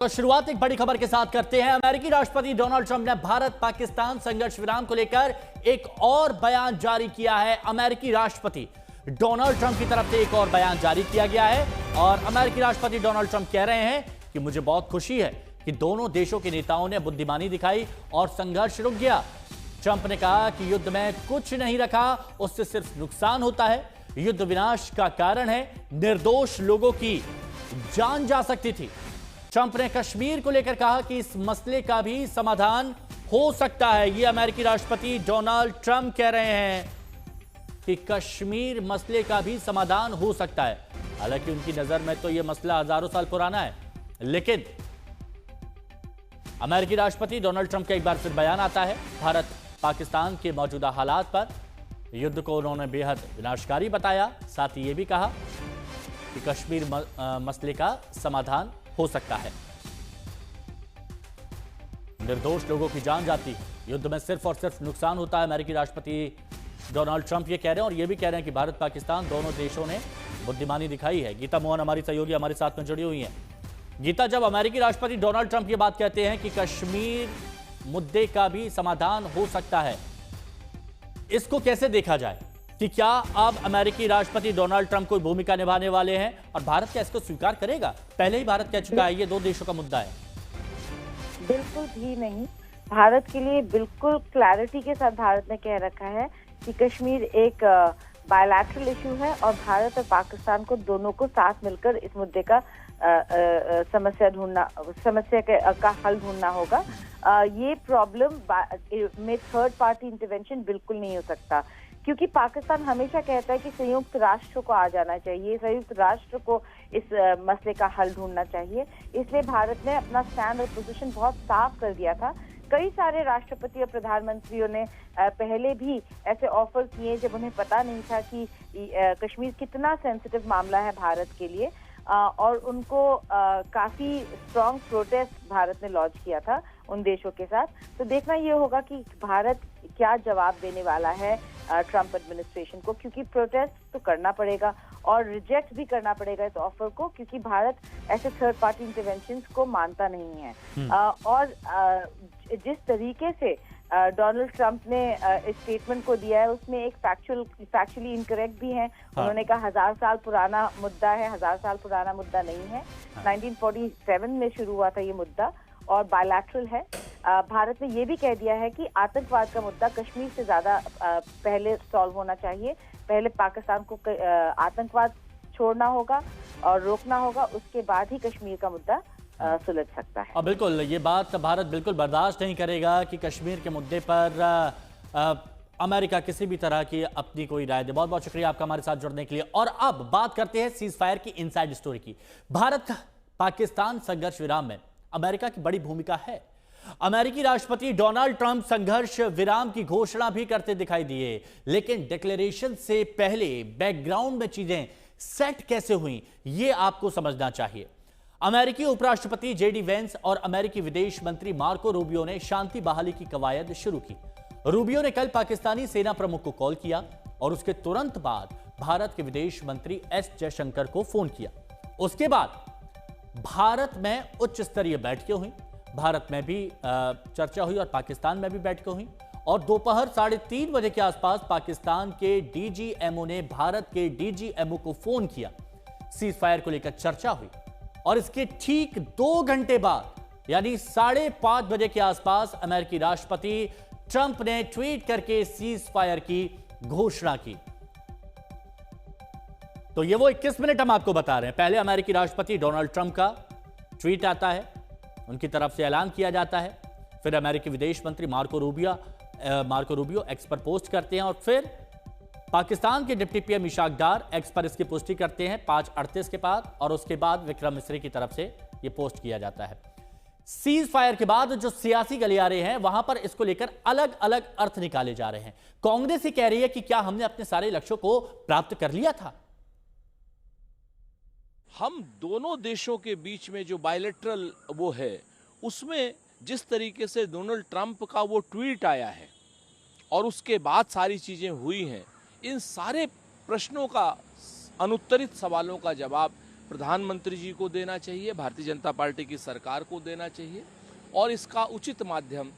तो शुरुआत एक बड़ी खबर के साथ करते हैं। अमेरिकी राष्ट्रपति डोनाल्ड ट्रंप ने भारत पाकिस्तान संघर्ष विराम को लेकर एक और बयान जारी किया है। अमेरिकी राष्ट्रपति डोनाल्ड ट्रंप की तरफ से एक और बयान जारी किया गया है और अमेरिकी राष्ट्रपति डोनाल्ड ट्रंप कह रहे हैं कि मुझे बहुत खुशी है कि दोनों देशों के नेताओं ने बुद्धिमानी दिखाई और संघर्ष रुक गया। ट्रंप ने कहा कि युद्ध में कुछ नहीं रखा, उससे सिर्फ नुकसान होता है। युद्ध विनाश का कारण है, निर्दोष लोगों की जान जा सकती थी। ट्रंप ने कश्मीर को लेकर कहा कि इस मसले का भी समाधान हो सकता है। यह अमेरिकी राष्ट्रपति डोनाल्ड ट्रंप कह रहे हैं कि कश्मीर मसले का भी समाधान हो सकता है। हालांकि उनकी नजर में तो यह मसला हजारों साल पुराना है, लेकिन अमेरिकी राष्ट्रपति डोनाल्ड ट्रंप का एक बार फिर बयान आता है भारत पाकिस्तान के मौजूदा हालात पर। युद्ध को उन्होंने बेहद विनाशकारी बताया, साथ ही यह भी कहा कि कश्मीर मसले का समाधान हो सकता है। निर्दोष लोगों की जान जाती है, युद्ध में सिर्फ और सिर्फ नुकसान होता है। अमेरिकी राष्ट्रपति डोनाल्ड ट्रंप ये कह रहे हैं और ये भी कह रहे हैं कि भारत पाकिस्तान दोनों देशों ने बुद्धिमानी दिखाई है। गीता मोहन हमारी सहयोगी हमारे साथ में जुड़ी हुई हैं। गीता, जब अमेरिकी राष्ट्रपति डोनाल्ड ट्रंप ये बात कहते हैं कि कश्मीर मुद्दे का भी समाधान हो सकता है, इसको कैसे देखा जाए कि क्या अब अमेरिकी राष्ट्रपति डोनाल्ड ट्रंप कोई भूमिका निभाने वाले हैं और भारत क्या इसको स्वीकार करेगा? पहले ही भारत कह चुका है ये दो देशों का मुद्दा है। बिल्कुल भी नहीं। भारत के लिए बिल्कुल क्लैरिटी के साथ भारत ने कह रखा है कि कश्मीर एक बायलैटरल इशू है और भारत और पाकिस्तान को दोनों को साथ मिलकर इस मुद्दे का समस्या का हल ढूंढना होगा। ये प्रॉब्लम में थर्ड पार्टी इंटरवेंशन बिल्कुल नहीं हो सकता, क्योंकि पाकिस्तान हमेशा कहता है कि संयुक्त राष्ट्र को आ जाना चाहिए, संयुक्त राष्ट्र को इस मसले का हल ढूंढना चाहिए। इसलिए भारत ने अपना स्टैंड और पोजीशन बहुत साफ कर दिया था। कई सारे राष्ट्रपति और प्रधानमंत्रियों ने पहले भी ऐसे ऑफर किए जब उन्हें पता नहीं था कि कश्मीर कितना सेंसिटिव मामला है भारत के लिए, और उनको काफी स्ट्रॉन्ग प्रोटेस्ट भारत ने लॉन्च किया था उन देशों के साथ। तो देखना ये होगा कि भारत क्या जवाब देने वाला है ट्रंप एडमिनिस्ट्रेशन को, क्योंकि प्रोटेस्ट तो करना पड़ेगा और रिजेक्ट भी करना पड़ेगा इस ऑफर को, क्योंकि भारत ऐसे थर्ड पार्टी इंटरवेंशंस को मानता नहीं है। और जिस तरीके से डोनाल्ड ट्रंप ने इस स्टेटमेंट को दिया है उसमें एक फैक्चुअली इनकरेक्ट भी है। उन्होंने कहा 1000 साल पुराना मुद्दा है, 1000 साल पुराना मुद्दा नहीं है। 1947 में शुरू हुआ था ये मुद्दा और बायलैटरल है। भारत ने ये भी कह दिया है कि आतंकवाद का मुद्दा कश्मीर से ज्यादा पहले सॉल्व होना चाहिए। पहले पाकिस्तान को आतंकवाद छोड़ना होगा और रोकना होगा, उसके बाद ही कश्मीर का मुद्दा सुलझ सकता है। बिल्कुल, ये बात भारत बिल्कुल बर्दाश्त नहीं करेगा कि कश्मीर के मुद्दे पर अमेरिका किसी भी तरह की अपनी कोई राय दे। बहुत बहुत शुक्रिया आपका हमारे साथ जुड़ने के लिए। और अब बात करते हैं सीज फायर की इनसाइड स्टोरी की। भारत पाकिस्तान संघर्ष विराम में अमेरिका की बड़ी भूमिका है। अमेरिकी राष्ट्रपति डोनाल्ड ट्रंप संघर्ष विराम की घोषणा भी करते दिखाई दिए, लेकिन डिक्लेरेशन से पहले बैकग्राउंड में चीजें सेट कैसे हुई ये आपको समझना चाहिए। अमेरिकी उपराष्ट्रपति जेडी वेंस और अमेरिकी विदेश मंत्री मार्को रूबियो ने शांति बहाली की कवायद शुरू की। रूबियो ने कल पाकिस्तानी सेना प्रमुख को कॉल किया और उसके तुरंत बाद भारत के विदेश मंत्री एस जयशंकर को फोन किया। उसके बाद भारत में उच्च स्तरीय बैठकें हुई, भारत में भी चर्चा हुई और पाकिस्तान में भी बैठकें हुई। और दोपहर 3:30 बजे के आसपास पाकिस्तान के डीजीएमओ ने भारत के डीजीएमओ को फोन किया। सीज फायर को लेकर चर्चा हुई और इसके ठीक 2 घंटे बाद यानी 5:30 बजे के आसपास अमेरिकी राष्ट्रपति ट्रंप ने ट्वीट करके सीज फायर की घोषणा की। तो ये वो 21 मिनट हम आपको बता रहे हैं। पहले अमेरिकी राष्ट्रपति डोनाल्ड ट्रंप का ट्वीट आता है, उनकी तरफ से ऐलान किया जाता है। फिर अमेरिकी विदेश मंत्री मार्को रूबियो एक्स पर पोस्ट करते हैं और फिर पाकिस्तान के डिप्टी पीएम इशाक डार एक्स पर इसकी पुष्टि करते हैं 5:38 के बाद, और उसके बाद विक्रम मिस्री की तरफ से यह पोस्ट किया जाता है। सीज फायर के बाद जो सियासी गलियारे हैं वहां पर इसको लेकर अलग अलग अर्थ निकाले जा रहे हैं। कांग्रेस ही कह रही है कि क्या हमने अपने सारे लक्ष्यों को प्राप्त कर लिया था? हम दोनों देशों के बीच में जो बायलैटरल वो है, उसमें जिस तरीके से डोनाल्ड ट्रंप का वो ट्वीट आया है और उसके बाद सारी चीजें हुई हैं, इन सारे प्रश्नों का अनुत्तरित सवालों का जवाब प्रधानमंत्री जी को देना चाहिए, भारतीय जनता पार्टी की सरकार को देना चाहिए और इसका उचित माध्यम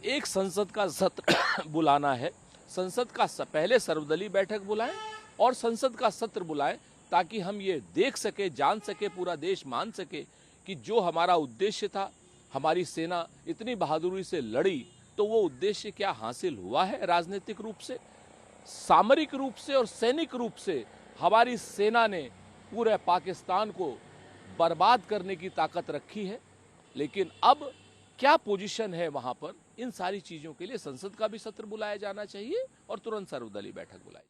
एक संसद का सत्र बुलाना है। संसद का पहले सर्वदलीय बैठक बुलाएं और संसद का सत्र बुलाएं ताकि हम ये देख सके, जान सके, पूरा देश मान सके कि जो हमारा उद्देश्य था, हमारी सेना इतनी बहादुरी से लड़ी, तो वो उद्देश्य क्या हासिल हुआ है। राजनीतिक रूप से, सामरिक रूप से और सैनिक रूप से हमारी सेना ने पूरे पाकिस्तान को बर्बाद करने की ताकत रखी है, लेकिन अब क्या पोजीशन है वहां पर, इन सारी चीजों के लिए संसद का भी सत्र बुलाया जाना चाहिए और तुरंत सर्वदलीय बैठक बुलाई।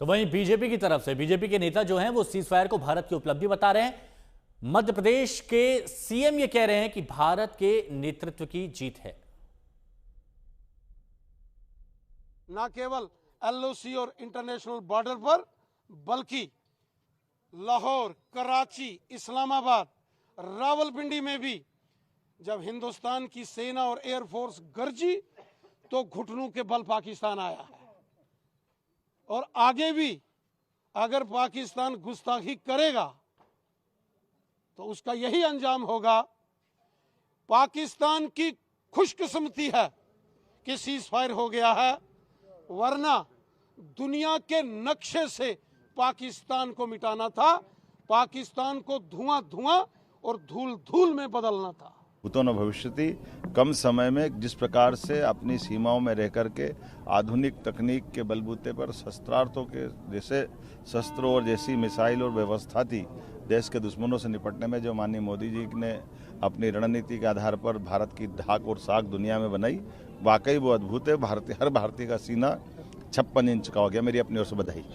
तो वहीं बीजेपी की तरफ से बीजेपी के नेता जो हैं वो सीज फायर को भारत की उपलब्धि बता रहे हैं। मध्य प्रदेश के सीएम ये कह रहे हैं कि भारत के नेतृत्व की जीत है। न केवल एलओसी और इंटरनेशनल बॉर्डर पर, बल्कि लाहौर, कराची, इस्लामाबाद, रावलपिंडी में भी जब हिंदुस्तान की सेना और एयरफोर्स गरजी तो घुटनों के बल पाकिस्तान आया है। और आगे भी अगर पाकिस्तान गुस्ताखी करेगा तो उसका यही अंजाम होगा। पाकिस्तान की खुशकिस्मती है कि सीज फायर हो गया है, वरना दुनिया के नक्शे से पाकिस्तान को मिटाना था, पाकिस्तान को धुआं धुआं और धूल धूल में बदलना था। भूतो न भविष्यति, कम समय में जिस प्रकार से अपनी सीमाओं में रह करके आधुनिक तकनीक के बलबूते पर शस्त्रार्थों के जैसे शस्त्रों और जैसी मिसाइल और व्यवस्था थी देश के दुश्मनों से निपटने में, जो माननीय मोदी जी ने अपनी रणनीति के आधार पर भारत की धाक और साख दुनिया में बनाई, वाकई वो अद्भुत है। हर भारतीय का सीना 56 इंच का हो गया। मेरी अपनी ओर से बधाई।